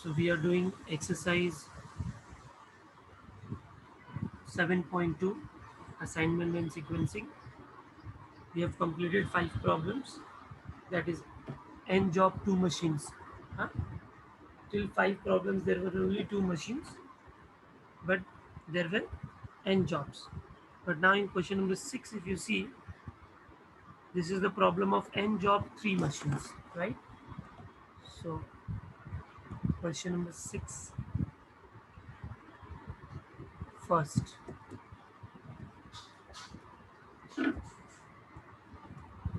So we are doing exercise 7.2, assignment and sequencing. We have completed 5 problems. That is n job 2 machines. Huh? Till 5 problems there were only 2 machines, but there were n jobs. But now in question number 6, if you see, this is the problem of n job 3 machines, right? So question number 6 first.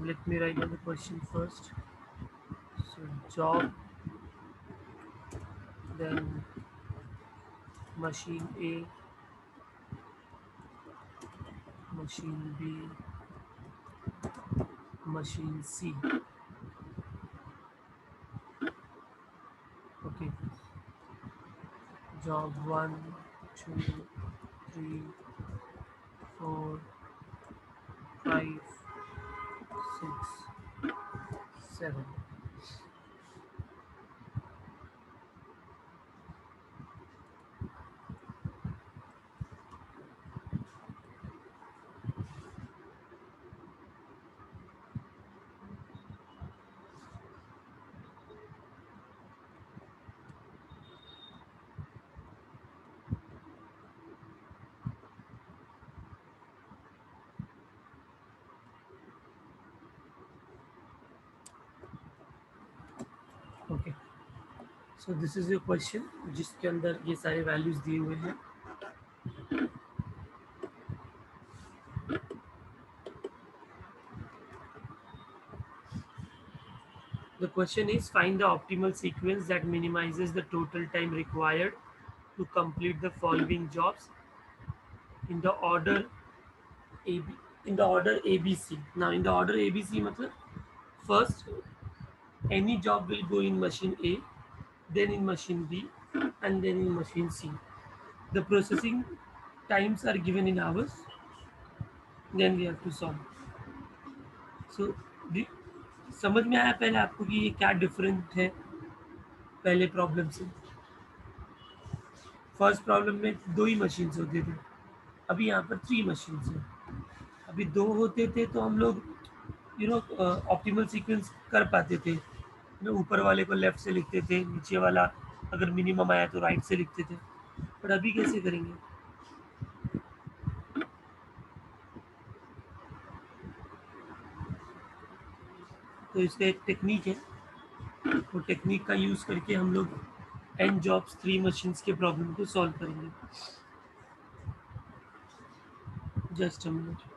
Let me write down the question first. So job, then machine A, machine B, machine C. Okay, job 1, 2, 3, 4, 5, 6, 7. Okay, so this is your question जिसके अंदर ये सारे values दिए हुए हैं. The question is, find the optimal sequence that minimizes the total time required to complete the following jobs in the order AB. In the order ABC. Now, in the order ABC, matlab, first any job will go in machine A, then in machine B, and then in machine C. The processing times are given in hours. Then we have to solve. So, समझ में आया पहले आपको कि ये क्या different है पहले प्रॉब्लम से. फर्स्ट प्रॉब्लम में 2 ही मशीन्स होते थे, अभी यहाँ पर 3 मशीन्स हैं. अभी 2 होते थे तो हम लोग ऑप्टिमल सीक्वेंस कर पाते थे. ऊपर वाले को लेफ्ट से लिखते थे, नीचे वाला अगर मिनिमम आया तो राइट से लिखते थे. बट अभी कैसे करेंगे? तो इसका एक टेक्निक है, वो टेक्निक का यूज़ करके हम लोग एन जॉब्स 3 मशीन्स के प्रॉब्लम को सॉल्व करेंगे. Just a minute.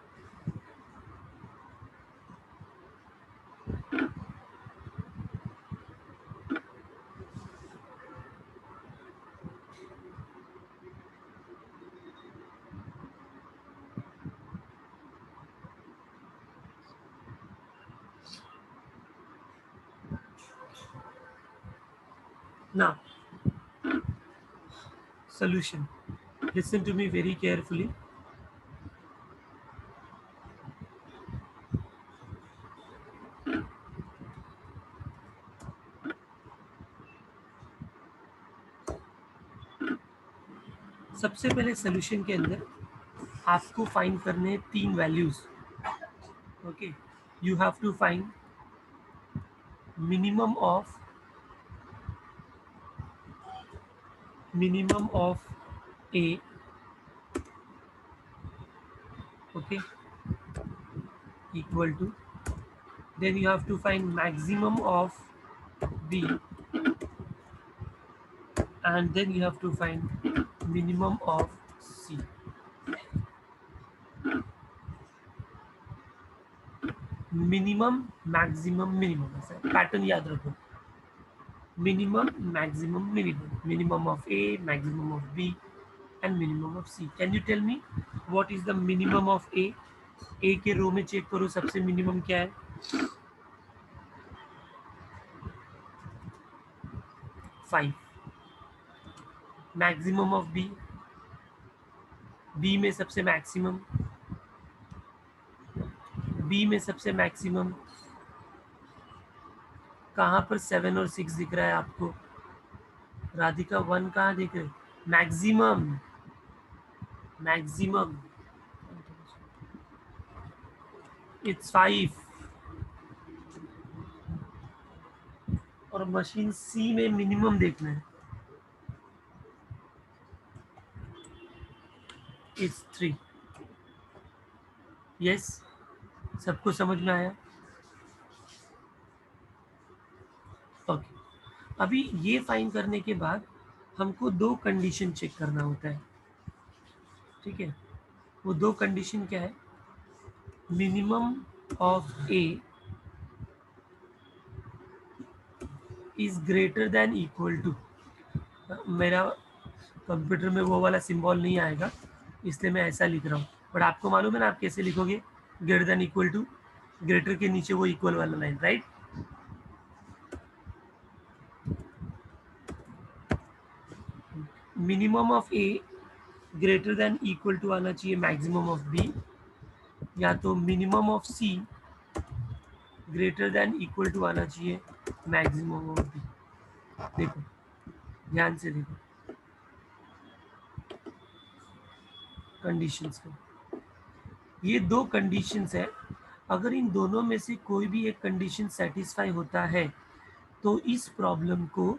Now, solution. Listen to me very carefully. सबसे पहले सोल्यूशन के अंदर आपको फाइंड करने हैं 3 values. Okay, you have to find minimum of A. Okay, equal to, then you have to find maximum of B, and then you have to find minimum of C. Minimum maximum minimum, ऐसा pattern याद रखो. Minimum maximum minimum, minimum of A, maximum of B, and minimum of C. Can you tell me what is the minimum of A? A के row में check करो सबसे minimum क्या है. 5. Maximum of B, B में सबसे maximum, B में सबसे मैक्सिमम कहाँ पर 7 और 6 दिख रहा है आपको? राधिका 1 कहाँ देख रहे? मैक्सिमम, मैक्सिमम इट्स 5 और मशीन सी में मिनिमम देखना है, इट्स 3। यस, सबको समझ में आया? ओके, अभी ये फाइन करने के बाद हमको दो कंडीशन चेक करना होता है, ठीक है? वो दो कंडीशन क्या है? Minimum of A is greater than equal to, मेरा कंप्यूटर में वो वाला सिंबल नहीं आएगा इसलिए मैं ऐसा लिख रहा हूँ, बट आपको मालूम है ना आप कैसे लिखोगे? Greater than equal to, greater के नीचे वो इक्वल वाला line, right? Minimum of A greater than equal to आना चाहिए मैक्सिमम ऑफ बी, या तो minimum of C greater than equal to आना चाहिए मैक्सिमम ऑफ बी। देखो, ध्यान से देखो कंडीशंस को, ये दो कंडीशंस है। अगर इन दोनों में से कोई भी एक कंडीशन सेटिस्फाई होता है तो इस प्रॉब्लम को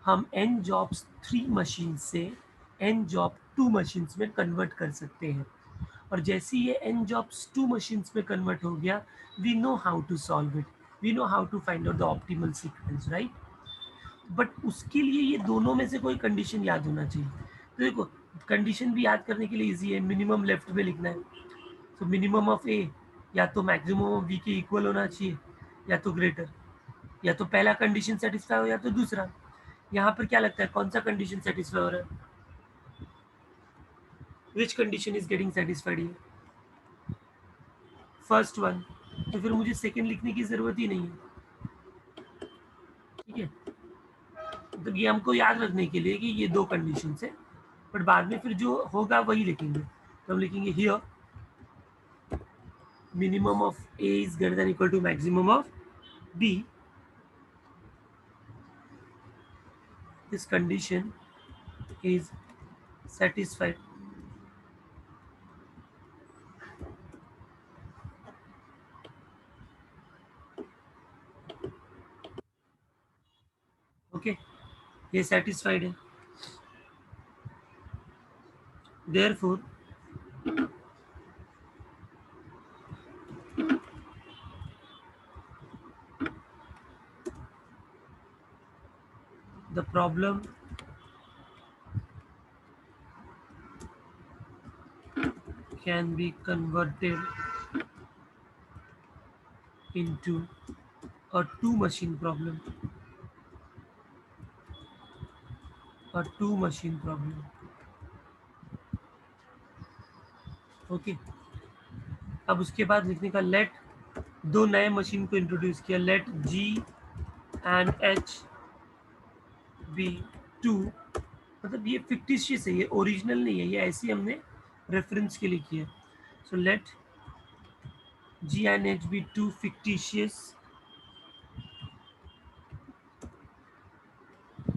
हम n जॉब्स 3 मशीन से n जॉब 2 मशीन्स में कन्वर्ट कर सकते हैं, और जैसे ये n जॉब्स 2 मशीन्स में कन्वर्ट हो गया, we know how to solve it, we know how to find out the optimal sequence, right? But उसके लिए ये दोनों में से कोई कंडीशन याद होना चाहिए। तो देखो, कंडीशन भी याद करने के लिए इजी है, मिनिमम लेफ्ट में लिखना है। तो मिनिमम ऑफ ए या तो मैक्सिमम ऑफ बी के इक्वल होना चाहिए या तो ग्रेटर, या तो पहला कंडीशन सेटिस्फाई हो या तो दूसरा। यहाँ पर क्या लगता है कौन सा कंडीशन सेटिस्फाई हो रहा है? Which condition is getting satisfied here? First one. तो फिर मुझे सेकंड लिखने की जरूरत ही नहीं है, ठीक है? तो ये हमको याद रखने के लिए कि ये दो कंडीशन है, बट बाद में फिर जो होगा वही लिखेंगे। तो हम लिखेंगे here minimum of A is greater than equal to maximum of B. This condition is satisfied. Okay, ये satisfied है। Therefore, the problem can be converted into a two machine problem. A two machine problem. Okay. अब उसके बाद लिखने का late, दो नए machine को इंट्रोड्यूस किया, let G and H be two, मतलब ये फिक्टिशियस है, ये ओरिजिनल नहीं है, ये ऐसी हमने रेफरेंस के लिए किया। So let G and H be two fictitious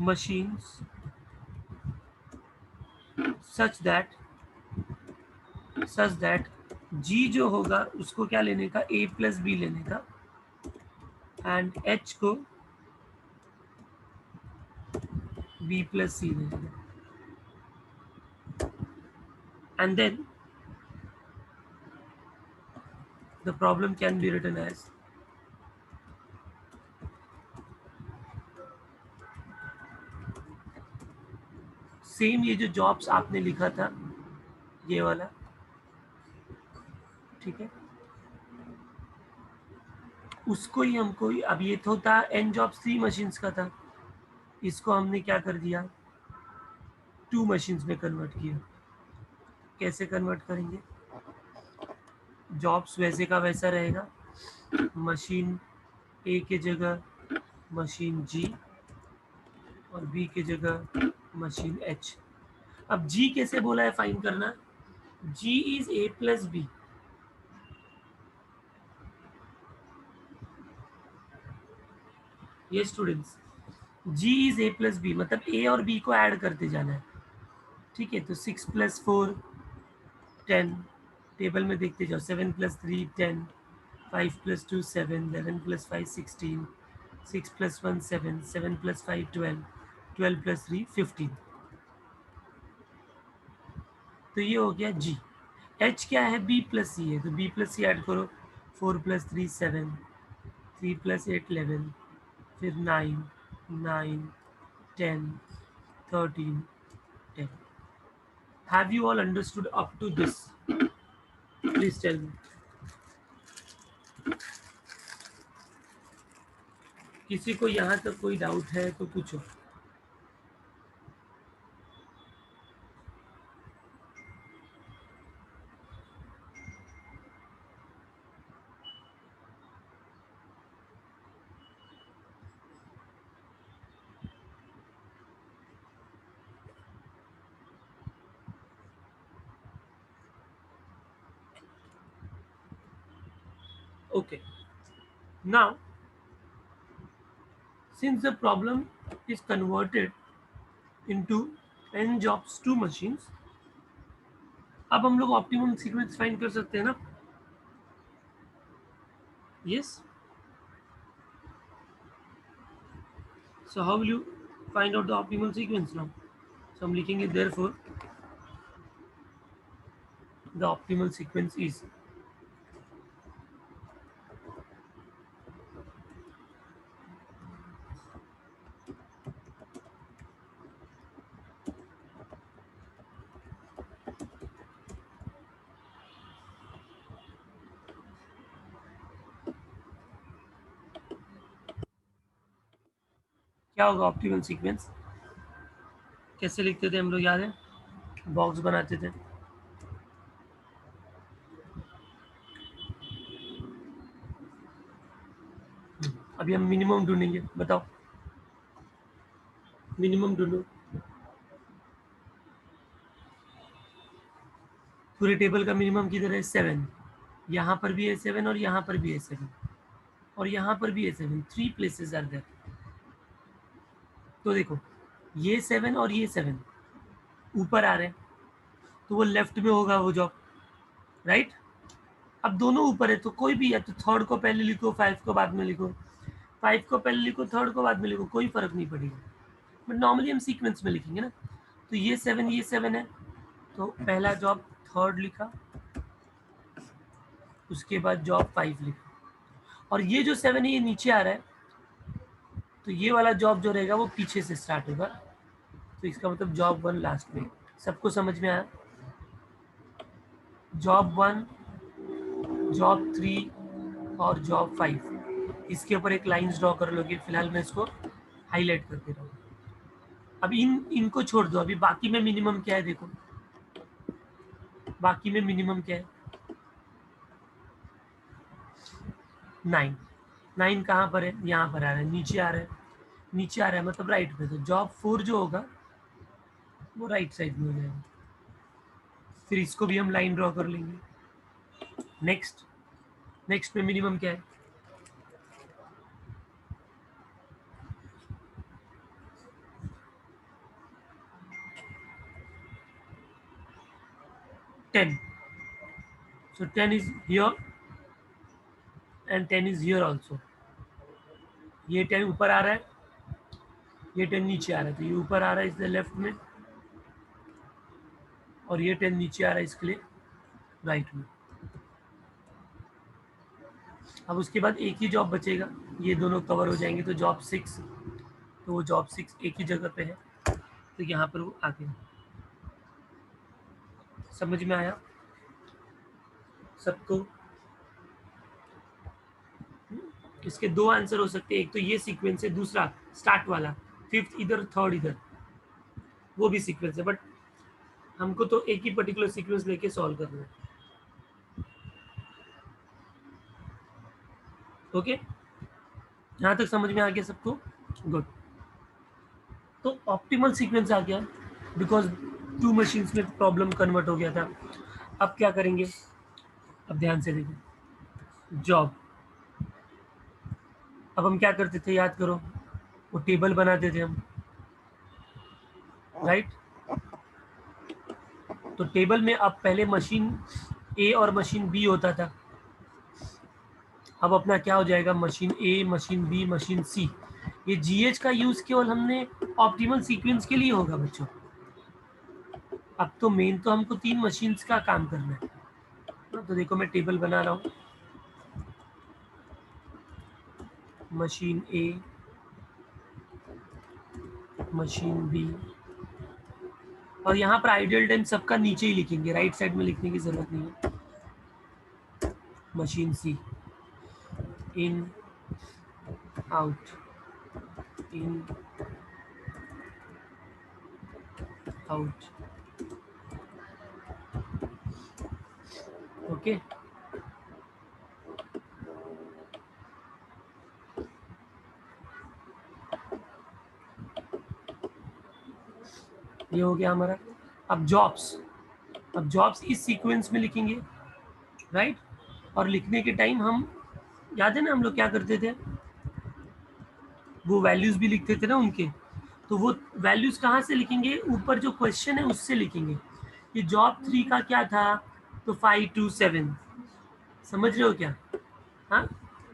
machines such that G जो होगा उसको क्या लेने का, A प्लस बी लेने का, एंड H को B प्लस सी लेने का, and then the problem can be written as same ये जो जॉब्स आपने लिखा था ये वाला, ठीक है? उसको ही हमको, अब ये तो था n जॉब्स 3 मशीन्स का था, इसको हमने क्या कर दिया, 2 मशीन्स में कन्वर्ट किया। कैसे कन्वर्ट करेंगे? जॉब्स वैसे का वैसा रहेगा, मशीन ए के जगह मशीन जी और बी के जगह मशीन एच। अब जी कैसे बोला है फाइंड करना? G is A plus B. ये students, G is A plus B, मतलब ए और बी को ऐड करते जाना है, ठीक है। तो 6 + 4 10, टेबल में देखते जाओ, 7 + 3 10, 5 + 2 7, 11 + 5 16, 6 + 1 7, 7 + 5 12, 12 + 3 15। तो ये हो गया जी। एच क्या है, बी प्लस सी है, तो बी प्लस सी ऐड करो, 4 + 3 7, 3 + 8 11, फिर 9 9 10 13 10। Have you all understood up to this? Please tell me. किसी को यहाँ तक कोई डाउट है तो पूछो। Okay. Now, since the problem is converted into n jobs to machines, अब हम लोग ऑप्टिमम सीक्वेंस फाइंड कर सकते हैं ना? Yes. So how will you find out the optimal sequence now? So I'm लिखेंगे therefore the optimal sequence is, क्या होगा ऑप्टिमल सीक्वेंस? कैसे लिखते थे हम लोग, याद है? बॉक्स बनाते थे। अभी हम मिनिमम ढूंढेंगे, बताओ मिनिमम ढूंढो। पूरे टेबल का मिनिमम किधर है? 7। यहाँ पर भी है 7 और यहाँ पर भी है 7 और यहाँ पर भी है 7, 3 प्लेसेस आर देयर। तो देखो, ये 7 और ये 7 ऊपर आ रहे हैं, तो वो लेफ्ट में होगा वो जॉब, राइट? अब दोनों ऊपर है तो कोई भी है, तो थर्ड को पहले लिखो, 5 को बाद में लिखो, 5 को पहले लिखो, थर्ड को बाद में लिखो, कोई फर्क नहीं पड़ेगा। बट नॉर्मली हम सीक्वेंस में लिखेंगे ना। तो ये 7 है, तो पहला जॉब थर्ड लिखा, उसके बाद जॉब 5 लिखा, और ये जो 7 है ये नीचे आ रहा है, तो ये वाला जॉब जो रहेगा वो पीछे से स्टार्ट होगा, तो इसका मतलब जॉब 1 लास्ट में। सबको समझ में आया? जॉब 1, जॉब 3 और जॉब 5, इसके ऊपर एक लाइंस ड्रॉ कर लोगे। फिलहाल मैं इसको हाईलाइट करके रहा हूँ। अब इनको छोड़ दो, अभी बाकी में मिनिमम क्या है देखो, बाकी में मिनिमम क्या है? 9। 9 कहाँ पर है? यहाँ पर आ रहा है, नीचे आ रहा है, नीचे आ रहा है मतलब राइट में, तो जॉब 4 जो होगा वो राइट साइड में हो जाएगा। फिर इसको भी हम लाइन ड्रॉ कर लेंगे। नेक्स्ट, नेक्स्ट में मिनिमम क्या है? 10। So 10 is here and 10 is here also. ये 10 ऊपर आ रहा है, ये 10 नीचे आ रहा है, तो ये ऊपर आ रहा है इसलिए लेफ्ट में, और ये 10 नीचे आ रहा है इसके लिए राइट में। अब उसके बाद एक ही जॉब बचेगा, ये दोनों कवर हो जाएंगे, तो जॉब 6, तो वो जॉब 6 एक ही जगह पे है, तो यहाँ पर वो आ गया। समझ में आया सबको? इसके दो आंसर हो सकते हैं, एक तो ये सीक्वेंस है, दूसरा स्टार्ट वाला, फिफ्थ इधर थर्ड इधर, वो भी सीक्वेंस है, बट हमको तो एक ही पर्टिकुलर सीक्वेंस लेके सॉल्व करना है। ओके, यहाँ तक समझ में आ गया सबको? गुड। तो ऑप्टिमल सीक्वेंस आ गया, बिकॉज 2 मशीन्स में प्रॉब्लम कन्वर्ट हो गया था। अब क्या करेंगे? अब ध्यान से देखिए, जॉब, अब हम क्या करते थे, याद करो, वो टेबल बनाते थे हम, राइट। तो टेबल में अब पहले मशीन ए और मशीन बी होता था, अब अपना क्या हो जाएगा, मशीन ए, मशीन बी, मशीन सी। ये जीएच का यूज केवल हमने ऑप्टिमल सीक्वेंस के लिए होगा बच्चों। अब तो मेन तो हमको 3 मशीन्स का काम करना है। तो देखो मैं टेबल बना रहा हूँ, मशीन ए, मशीन बी, और यहाँ पर आइडियल टाइम सबका नीचे ही लिखेंगे, राइट साइड में लिखने की जरूरत नहीं है। मशीन सी, इन, आउट, इन, आउट, ओके। ये हो गया हमारा। अब जॉब्स, अब जॉब्स इस सीक्वेंस में लिखेंगे, राइट। और लिखने के टाइम हम, याद है ना हम लोग क्या करते थे, वो वैल्यूज भी लिखते थे ना उनके। तो वो वैल्यूज कहाँ से लिखेंगे, ऊपर जो क्वेश्चन है उससे लिखेंगे। ये जॉब 3 का क्या था, तो 527, समझ रहे हो क्या। हाँ,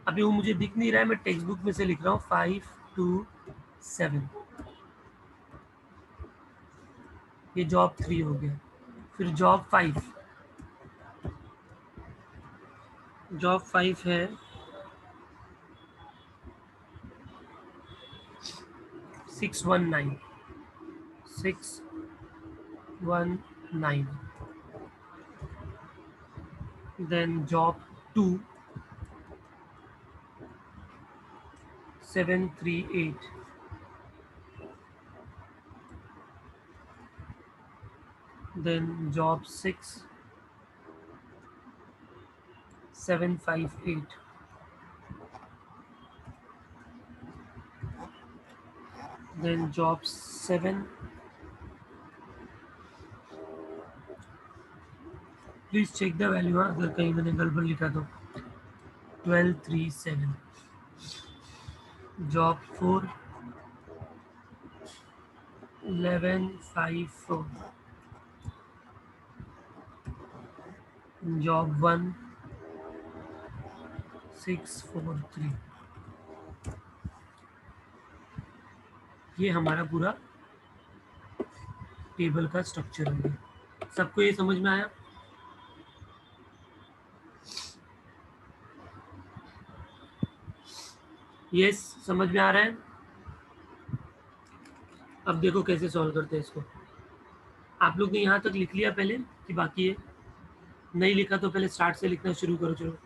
अभी वो मुझे दिख नहीं रहा है, मैं टेक्स्ट बुक में से लिख रहा हूँ 527, ये जॉब 3 हो गया। फिर जॉब 5, जॉब 5 है 619, 619। Then job 2 738, then job 6 758, then job 7, please check the value, अगर कहीं मैंने गड़बड़ लिखा तो, 1237, जॉब 4 1154, जॉब 1 643। ये हमारा पूरा टेबल का स्ट्रक्चर हो गया। सबको ये समझ में आया। यस, समझ में आ रहा है। अब देखो कैसे सॉल्व करते हैं इसको। आप लोग ने यहाँ तक लिख लिया पहले कि बाकी है, नहीं लिखा तो पहले स्टार्ट से लिखना शुरू करो। चलो,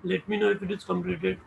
let me know if it is completed.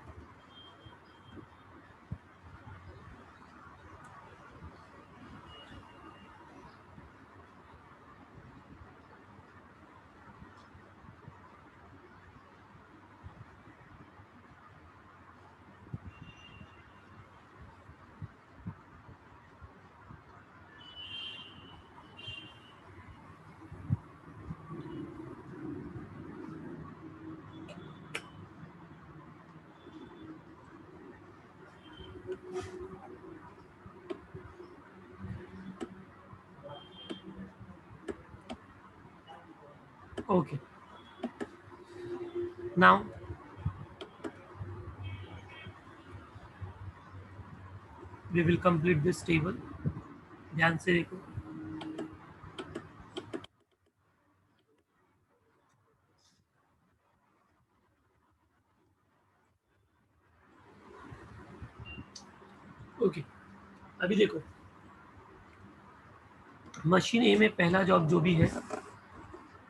Okay, now we will complete this table। ध्यान से देखो, ओके, अभी देखो, मशीन ए में पहला जॉब जो भी है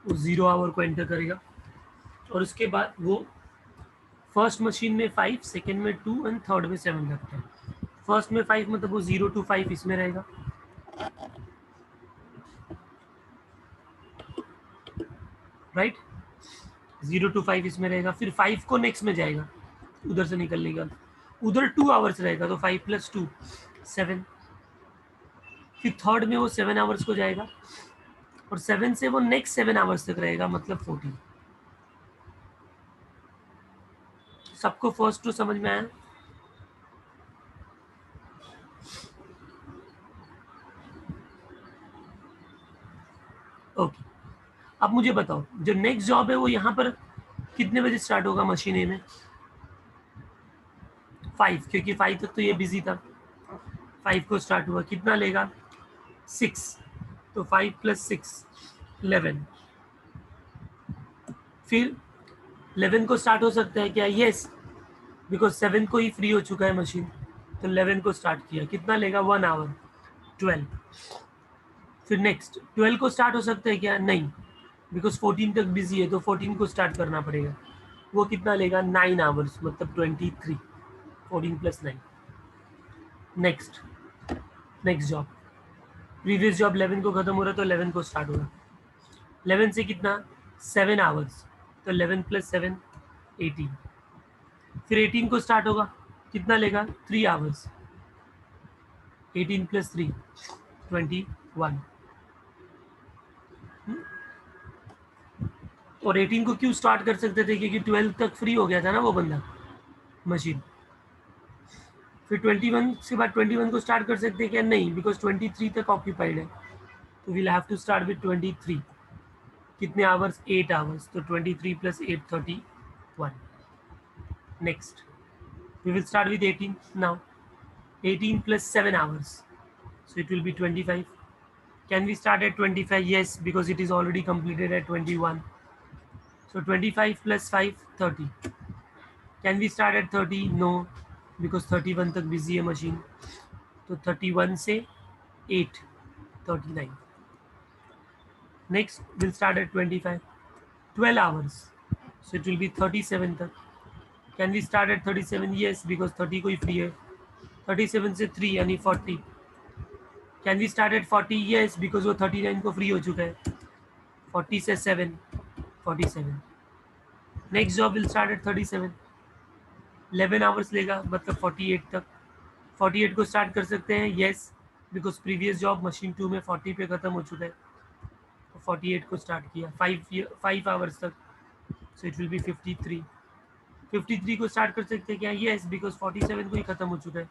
वो 0 आवर को एंटर करेगा, और उसके बाद वो फर्स्ट मशीन में 5, सेकेंड में 2 एंड थर्ड में 7 रखता है। फर्स्ट में 5 मतलब वो 0 to 5 इसमें रहेगा, राइट, 0 to 5 इसमें रहेगा, फिर 5 को नेक्स्ट में जाएगा, उधर से निकलने का, उधर 2 आवर्स रहेगा तो 5 + 2 7, फिर थर्ड में वो 7 आवर्स को जाएगा, और 7 से वो नेक्स्ट 7 आवर्स तक रहेगा, मतलब 14। सबको फर्स्ट टू समझ में आया? ओके, अब मुझे बताओ, जो नेक्स्ट जॉब है वो यहाँ पर कितने बजे स्टार्ट होगा मशीन ए में? 5, क्योंकि 5 तक तो ये बिजी था, 5 को स्टार्ट हुआ, कितना लेगा? 6, तो 5 + 6 11, फिर 11 को स्टार्ट हो सकता है क्या? यस, बिकॉज 7 को ही फ्री हो चुका है मशीन, तो 11 को स्टार्ट किया, कितना लेगा? 1 आवर, 12। फिर नेक्स्ट 12 को स्टार्ट हो सकता है क्या? नहीं, बिकॉज 14 तक बिजी है, तो 14 को स्टार्ट करना पड़ेगा, वो कितना लेगा? 9 आवर्स, मतलब 23, 14 + 9। Next next job, previous job 11 को खत्म हो रहा है, तो 11 को स्टार्ट होगा, 11 से कितना? 7 आवर्स, तो 11 + 7 18, फिर 18 को स्टार्ट होगा, कितना लेगा? 3 आवर्स, 18 + 3 21। और 18 को क्यों स्टार्ट कर सकते थे? क्योंकि 12 तक फ्री हो गया था ना वो बंदा, मशीन। फिर 21 के बाद 21 को स्टार्ट कर सकते हैं क्या? नहीं, बिकॉज 23 तक ऑक्यूपाइड है, तो we'll have to start with 23। कितने आवर्स? 8 आवर्स, तो 23 + 8 31। Next we will start with 18 now, 18 + 7 hours, so it will be 25. Can we start at 25? Yes, because it is already completed at 21, so 25 + 5 30. Can we start at 30? No, because 31 तक busy है machine, तो 31 से 8 39. Next we'll start at 25, 12 hours, so it will be 37 तक. Can we start at 37? Yes, because 30 कोई free है, 37 से 3 यानी 40. Can we start at 40? Yes, because वो 39 को free हो चुका है, 40 से 7 47. Next job will start at 37, 11 hours लेगा, मतलब 48 तक. 48 को स्टार्ट कर सकते हैं? Yes, because previous job machine 2 में 40 पे खत्म हो चुका है, तो 48 को स्टार्ट किया, 5 आवर्स तक, सो इट विल बी 53. 53 को स्टार्ट कर सकते हैं क्या? येस, बिकॉज 47 को ही खत्म हो चुका है,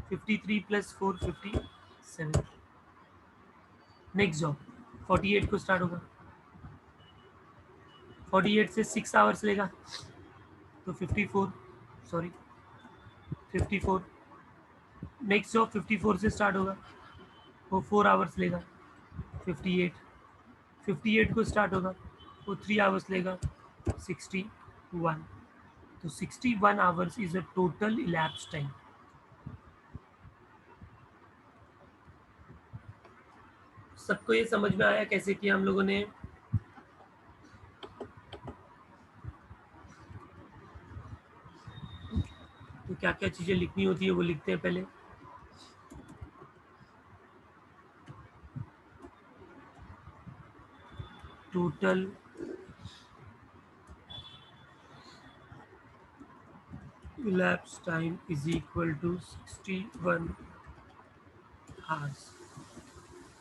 53 + 4 57. नेक्स्ट जॉब 48 को स्टार्ट होगा, 48 से 6 आवर्स लेगा, तो 54, सॉरी 54. नेक्स्ट जॉब 54 से स्टार्ट होगा, वो 4 आवर्स लेगा, 58. 58 को स्टार्ट होगा, वो 3 आवर्स लेगा, 61. तो 61 hours is a total elapse time. सबको ये समझ में आया कैसे किया हम लोगों ने? तो क्या क्या चीज़ें लिखनी होती है वो लिखते हैं पहले. Total elapsed time is equal to 61 hours.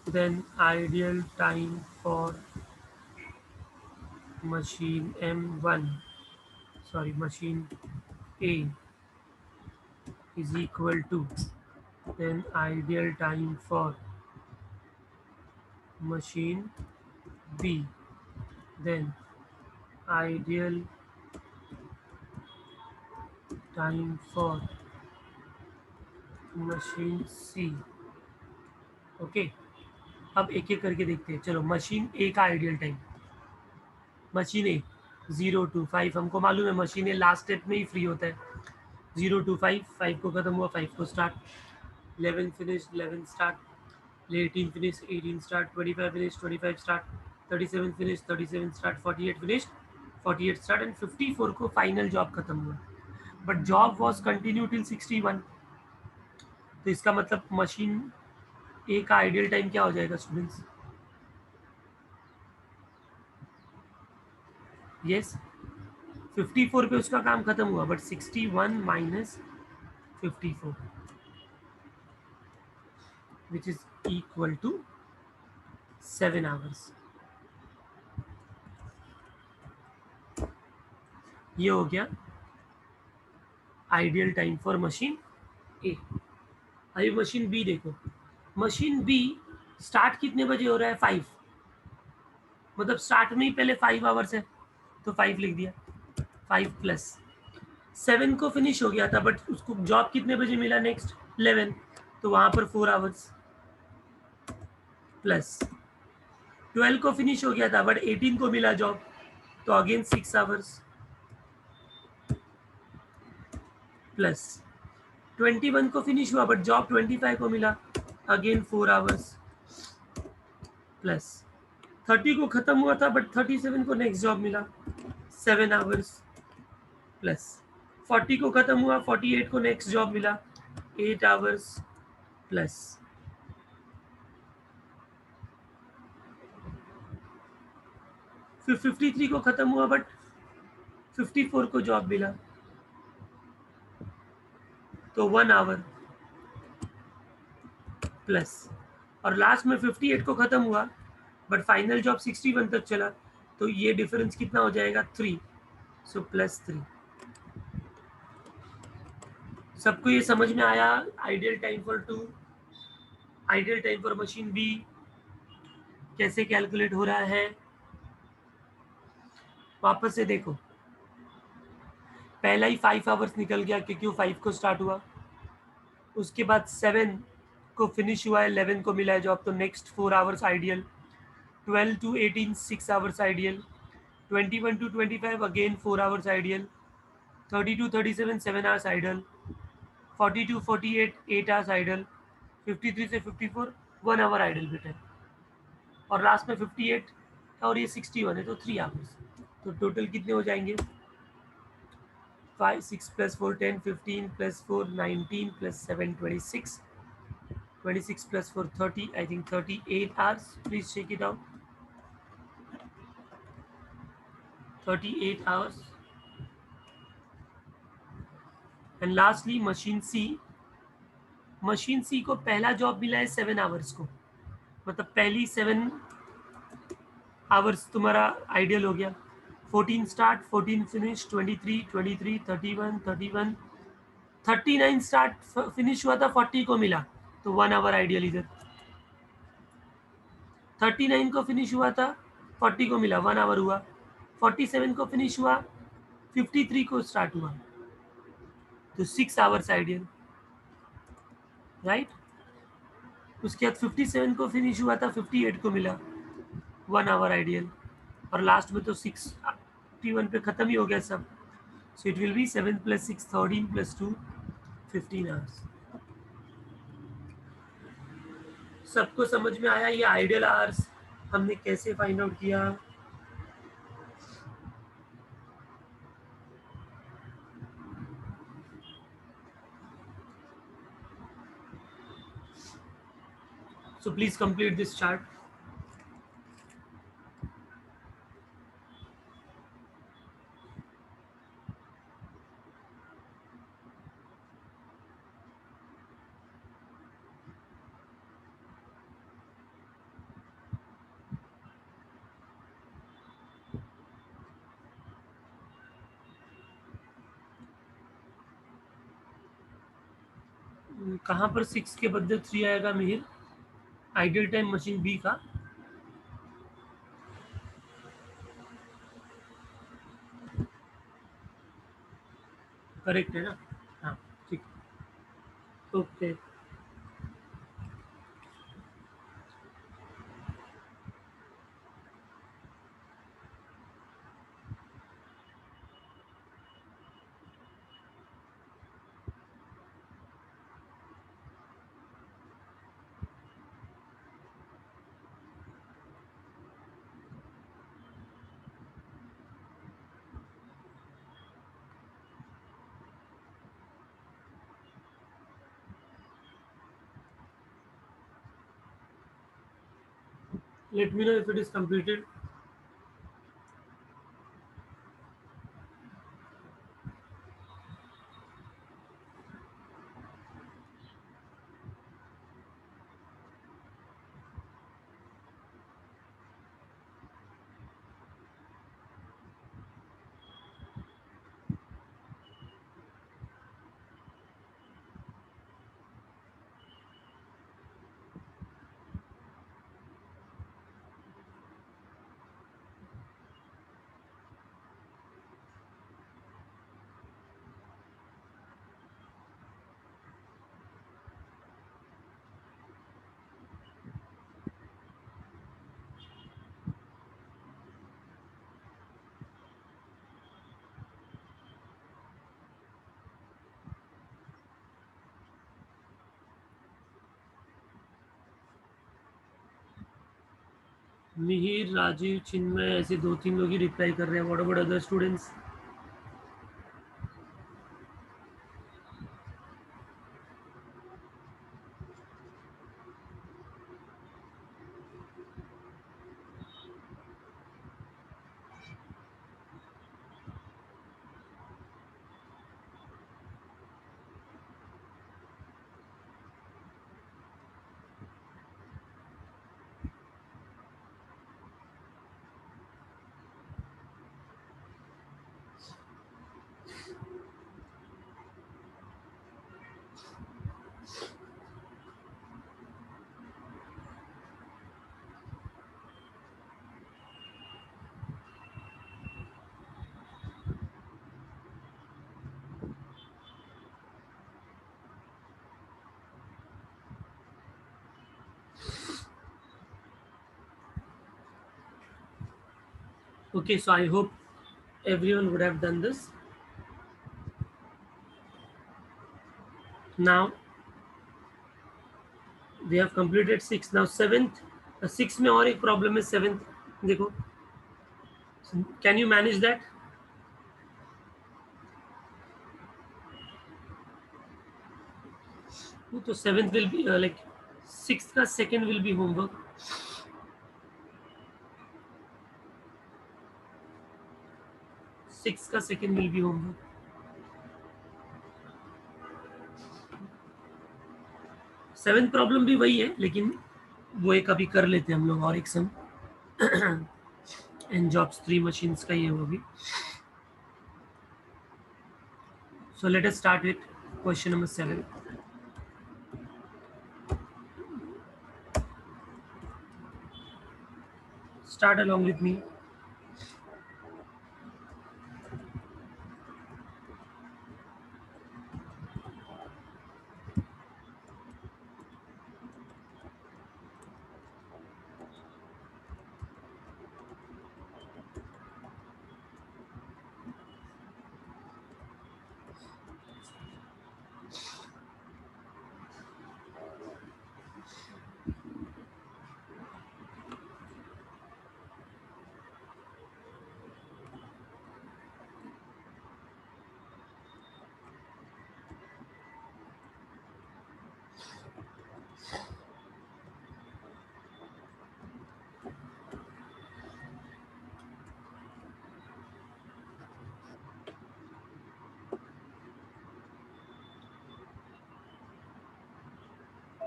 Then ideal time for machine M1, sorry, machine A is equal to, then ideal time for machine B, then ideal time for machine C. Okay, अब एक एक करके देखते हैं. चलो, machine ए का ideal time, machine A 0 to 5 हमको मालूम है, मशीन ए लास्ट स्टेप में ही फ्री होता है, 0 to 5, 5 को खत्म हुआ, 5 को start. 11 finished, 11 start, 18 finished, 18 start, 25 finished, 25 start, 37 finished, 37 start, 48 finished, 48 start and 54 को फाइनल जॉब खत्म हुआ. But job was continue till 61. तो इसका मतलब मशीन ए का आइडियल टाइम क्या हो जाएगा स्टूडेंट्स? यस, 54 पे उसका काम खत्म हुआ but 61 minus 54 which is equal to 7 hours. ये हो गया ideal time for machine A. अभी मशीन बी देखो. मशीन बी स्टार्ट कितने बजे हो रहा है? 5. मतलब स्टार्ट में ही पहले 5 आवर्स है तो 5 लिख दिया. 5 प्लस 7 को फिनिश हो गया था बट उसको जॉब कितने बजे मिला नेक्स्ट? 11. तो वहां पर 4 आवर्स प्लस 12 को फिनिश हो गया था बट 18 को मिला जॉब तो अगेन 6 आवर्स प्लस 21 को फिनिश हुआ बट जॉब 25 को मिला अगेन 4 आवर्स प्लस 30 को खत्म हुआ था बट 37 को नेक्स्ट जॉब मिला 7 आवर्स प्लस 40 को खत्म हुआ 48 को नेक्स्ट जॉब मिला 8 आवर्स प्लस फिर 53 को खत्म हुआ बट 54 को जॉब मिला तो 1 आवर प्लस और लास्ट में 58 को खत्म हुआ बट फाइनल जॉब 61 तक चला तो ये डिफरेंस कितना हो जाएगा? 3. So plus 3. सबको ये समझ में आया? Ideal time for 2, ideal time for machine B कैसे कैलकुलेट हो रहा है? वापस से देखो. पहला ही 5 आवर्स निकल गया क्योंकि वो 5 को स्टार्ट हुआ. उसके बाद 7 को फिनिश हुआ है, 11 को मिला है जॉब तो next 4 hours ideal. 12 to 18 6 hours ideal. 21 to 25 again 4 hours ideal. 30 to 37 7 hours idle. 40 to 48 8 hours idle. 53 से 54 1 आवर आइडल बेटा. और लास्ट में 58 और ये 61 है तो 3 आवर्स. तो टोटल कितने हो जाएंगे? 5 6 plus 4 10 15 plus 4 19 plus 7 26. 26 plus 4 30. I think 38 hours. Please check it out. 38 hours. And lastly machine C. Machine C को पहला जॉब मिला है 7 आवर्स को. मतलब पहली 7 आवर्स तुम्हारा आइडियल हो गया. 14 स्टार्ट 14 फिनिश 23 23 31 31 39 स्टार्ट फिनिश हुआ था 40 को मिला तो 1 आवर आइडियल इधर. 39 को फिनिश हुआ था 40 को मिला 1 आवर हुआ. 47 को फिनिश हुआ 53 को स्टार्ट हुआ तो 6 आवर्स आइडियल राइट. उसके बाद 57 को फिनिश हुआ था 58 को मिला 1 आवर आइडियल और लास्ट में तो 61 पे खत्म ही हो गया सब. So it will be 7 plus 6 13 plus 2 15 hours. सबको समझ में आया ये आइडियल आवर्स हमने कैसे फाइंड आउट किया? So please complete this chart. कहाँ पर 6 के बदले 3 आएगा Mihir? Ideal time machine B का करेक्ट है ना? हाँ ठीक. Okay Let me know if it is completed. Mihir, Rajeev, Chinmay, ऐसे दो तीन लोग ही रिप्लाई कर रहे हैं. What about other students? Okay, so I hope everyone would have done this. Now we have completed six. Now seventh, six में और एक problem है seventh. देखो, can you manage that? तो seventh will be like sixth का second will be homework. Sixth का second will be homework. Seventh problem भी वही है, लेकिन वो एक अभी कर लेते हैं हम लोग, और एक सम एंड जॉब्स 3 मशीन्स का ही है वो भी. So let us start with question number 7. Start along with me.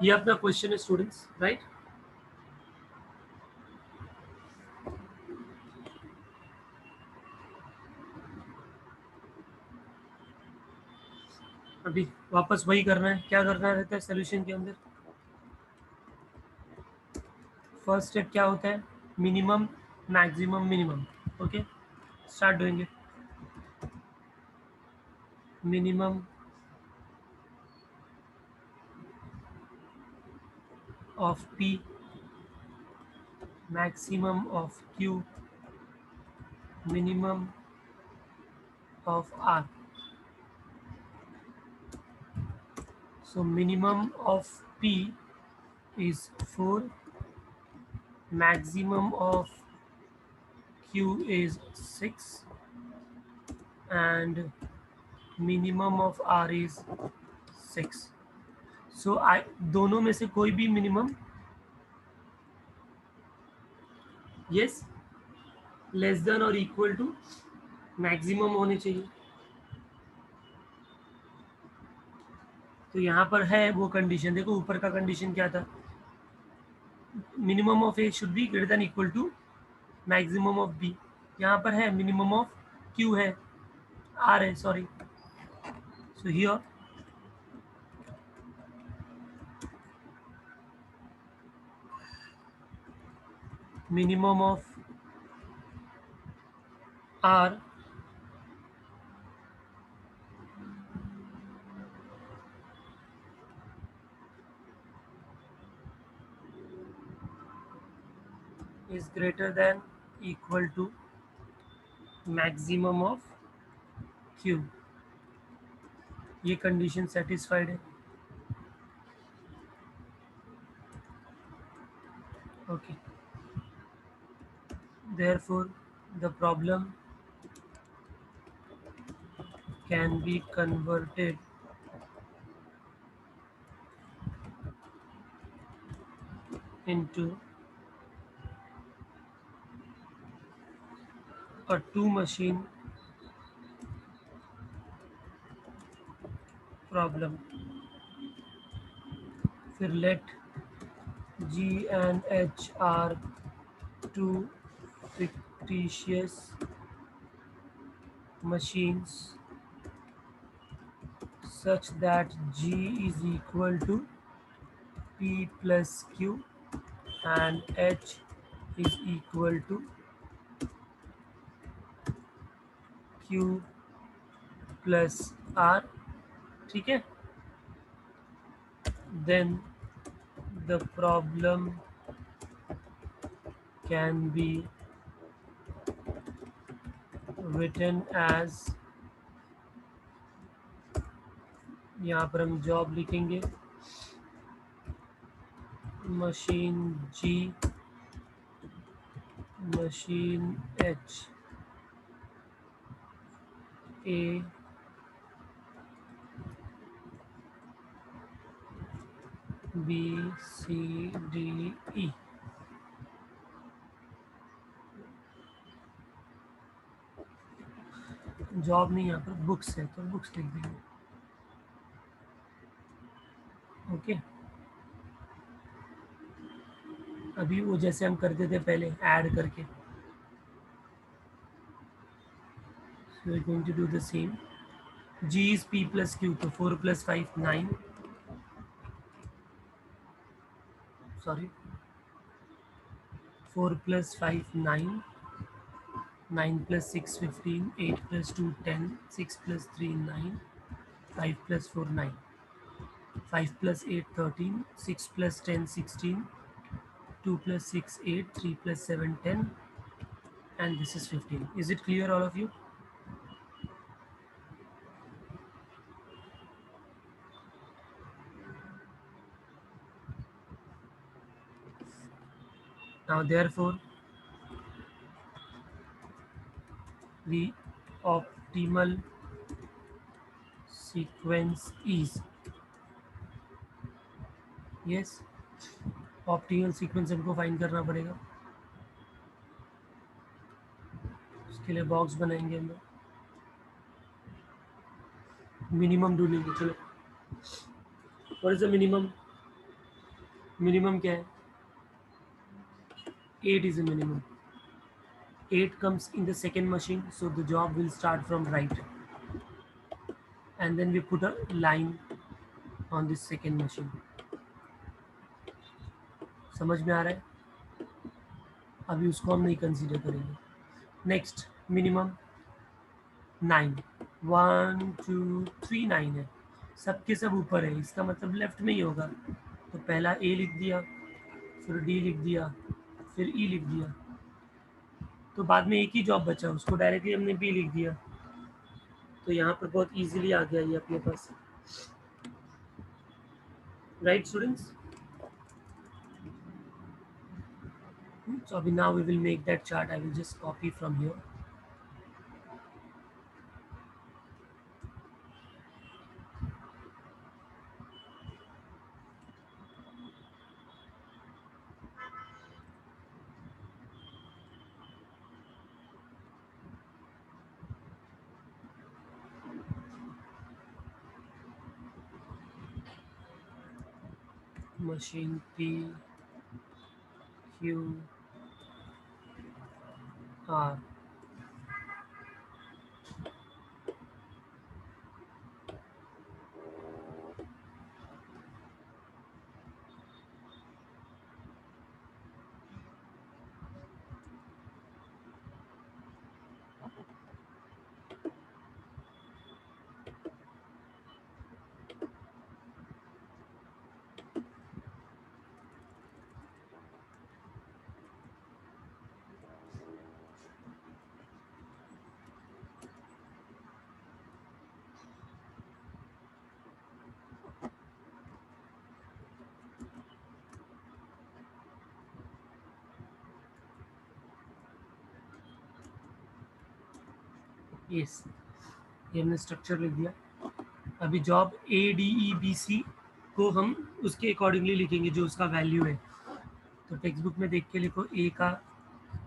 ये अपना क्वेश्चन है स्टूडेंट्स, राइट? अभी वापस वही करना है. क्या करना रहता है सोल्यूशन के अंदर? फर्स्ट स्टेप क्या होता है? Minimum, maximum, minimum. Okay, start doing it. Minimum of P, maximum of Q, minimum of R. So minimum of P is 4, maximum of Q is 6, and minimum of R is 6. So I दोनों में से कोई भी minimum yes, less than और equal to maximum होने चाहिए। तो यहाँ पर है वो कंडीशन, देखो ऊपर का कंडीशन क्या था, minimum of A should be greater than equal to maximum of B. यहाँ पर है मिनिमम ऑफ क्यू है, आर है sorry, so here minimum of R is greater than equal to maximum of Q। ये condition satisfied है। Okay, therefore the problem can be converted into a two machine problem। फिर let G and H are two fictitious machines such that G is equal to P plus Q and H is equal to Q plus R। ठीक है, then the problem can be written as, यहाँ पर हम job लिखेंगे machine G machine H A B C D E। Job नहीं, यहाँ पर books है तो बुक्स लिख देंगे। ओके, अभी वो जैसे हम करते थे पहले ऐड करके, so we're going to do the same। G is P plus Q, तो 4 plus 5 9, sorry 4 plus 5 9, 9 plus 6 15, 8 plus 2 10, 6 plus 3 9, 5 plus 4 9, 5 plus 8 13, 6 plus 10 16, 2 plus 6 8, 3 plus 7 10, and this is 15। Is it clear all of you? Now therefore the optimal sequence is, yes, optimal sequence हमको find करना पड़ेगा, उसके लिए box बनाएंगे हम, minimum ढूंढेंगे। चलो, what is the minimum, minimum क्या है, 8 is the minimum। 8 comes in the second machine, so the job will start from right, and then we put a line on this second machine। समझ में आ रहा है? अभी उसको हम नहीं कंसीडर करेंगे। नेक्स्ट मिनिमम 9, 1 2 3 9 है, सबके सब ऊपर है, इसका मतलब लेफ्ट में ही होगा। तो पहला ए लिख दिया, फिर डी लिख दिया, फिर ई लिख दिया, तो बाद में एक ही जॉब बचा, उसको डायरेक्टली हमने बी लिख दिया। तो यहाँ पर बहुत इजीली आ गया ये अपने पास, right students? So now we will make that chart। I will just copy from here। machine P Q R. Yes, ये हमने स्ट्रक्चर लिख दिया। अभी जॉब ADEBC को हम उसके अकॉर्डिंगली लिखेंगे जो उसका वैल्यू है। तो टेक्स्ट बुक में देख के लिखो, ए का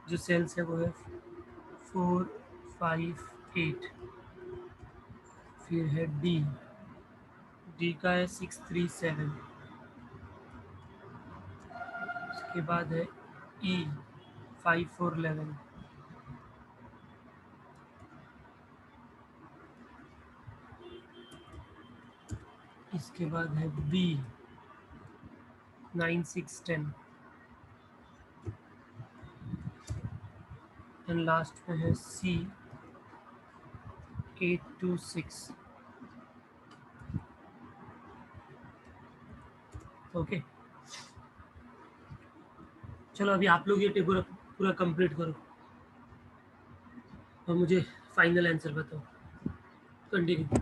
जो सेल्स है वो है 458, फिर है डी, डी का है 637, उसके बाद है ई 5411, इसके बाद है बी 9610 एंड लास्ट में है सी 826। ओके, चलो अभी आप लोग ये पूरा पूरा कंप्लीट करो और मुझे फाइनल आंसर बताओ। Continue.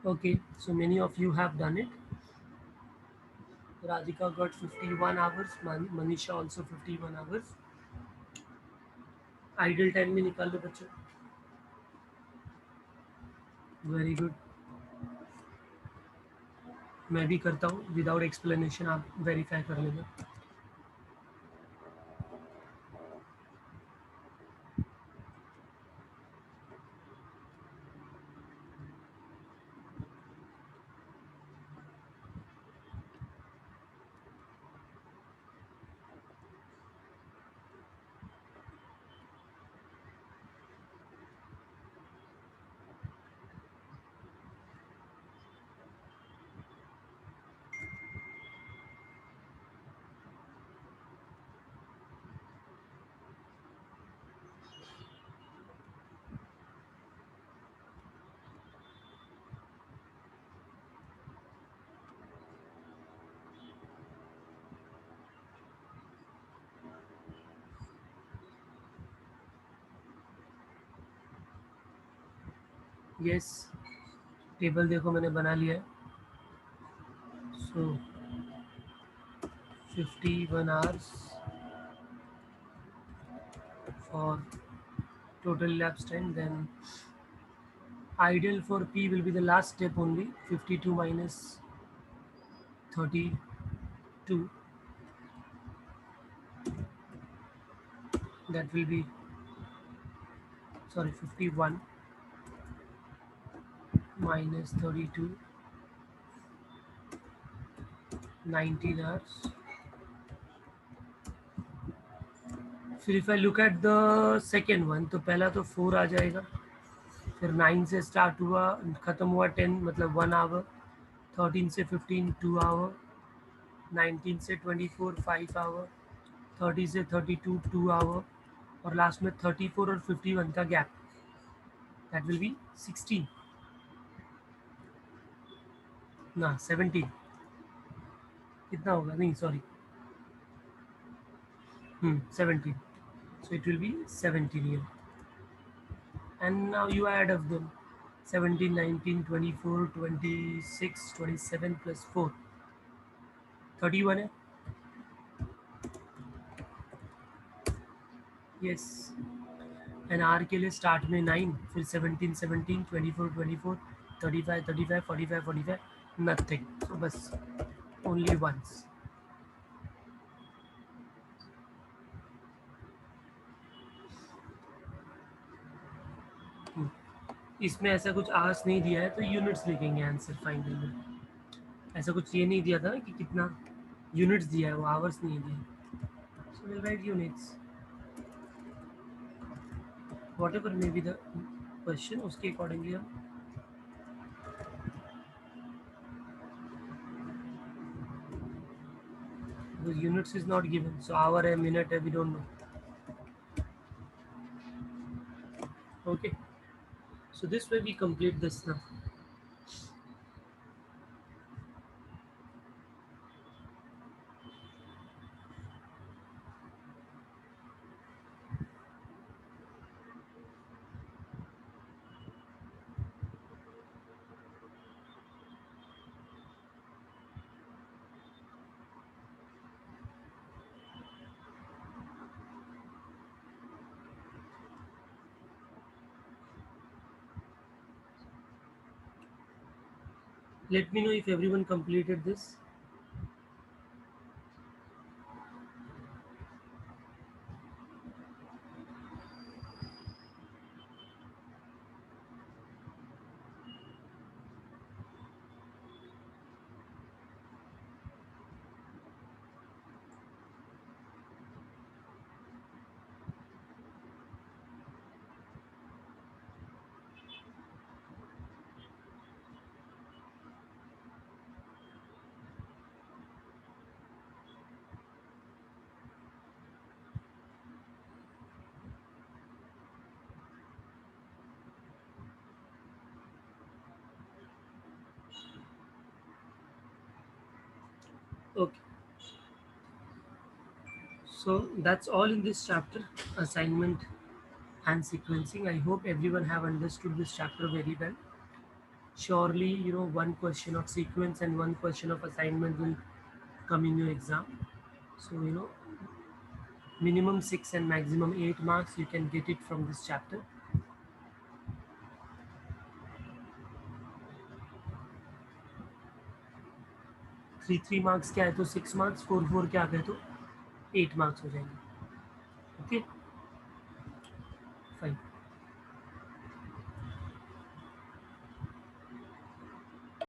Okay, so many of you have done it. Radhika got 51 hours, Manisha also 51 hours. Idle time में निकाल लो बच्चों. Very good. मैं भी करता हूँ विदाउट एक्सप्लेनेशन, आप वेरीफाई कर लेना. यस, टेबल देखो मैंने बना लिया है. सो 51 hours for total elapsed time. Then ideal for P will be the last step only. 52 minus 32, that will be, sorry, 51 minus 32, 19 hours. फिर if I look at the second one, तो पहला तो 4 आ जाएगा, फिर 9 से स्टार्ट हुआ, ख़त्म हुआ 10, मतलब 1 आवर. 13 से 15 2 आवर. 19 से 24 5 आवर. 30 से 32 2 आवर. और लास्ट में 34 और 51 का गैप, दैट विल बी 16, ना 17. कितना होगा, नहीं sorry, 17. So it will be 17 here. And now you add of them. 17, 19, 24, 26, 27 plus 4. 31 है. Yes. एंड आर के लिए स्टार्ट में 9, फिर 17 17, 24 24, 35 35, 45 45, नथिंग. सो बस ओनली वंस. इसमें ऐसा कुछ आवर्स नहीं दिया है तो यूनिट्स लिखेंगे आंसर फाइनल में. ऐसा कुछ ये नहीं दिया था कि कितना यूनिट्स दिया है, वो आवर्स नहीं दिया. So will write units what ever may be the question, उसके अकॉर्डिंगली हम. because units is not given, so hour है, minute है, we don't know. Okay, so this way we complete this now. Let me know if everyone completed this. Okay, so that's all in this chapter, assignment and sequencing. I hope everyone have understood this chapter very well. surely one question of sequence and one question of assignment will come in your exam. So minimum 6 and maximum 8 marks you can get it from this chapter. 3 marks क्या है तो 6 marks, 4 क्या है तो 8 marks हो जाएंगे. Okay.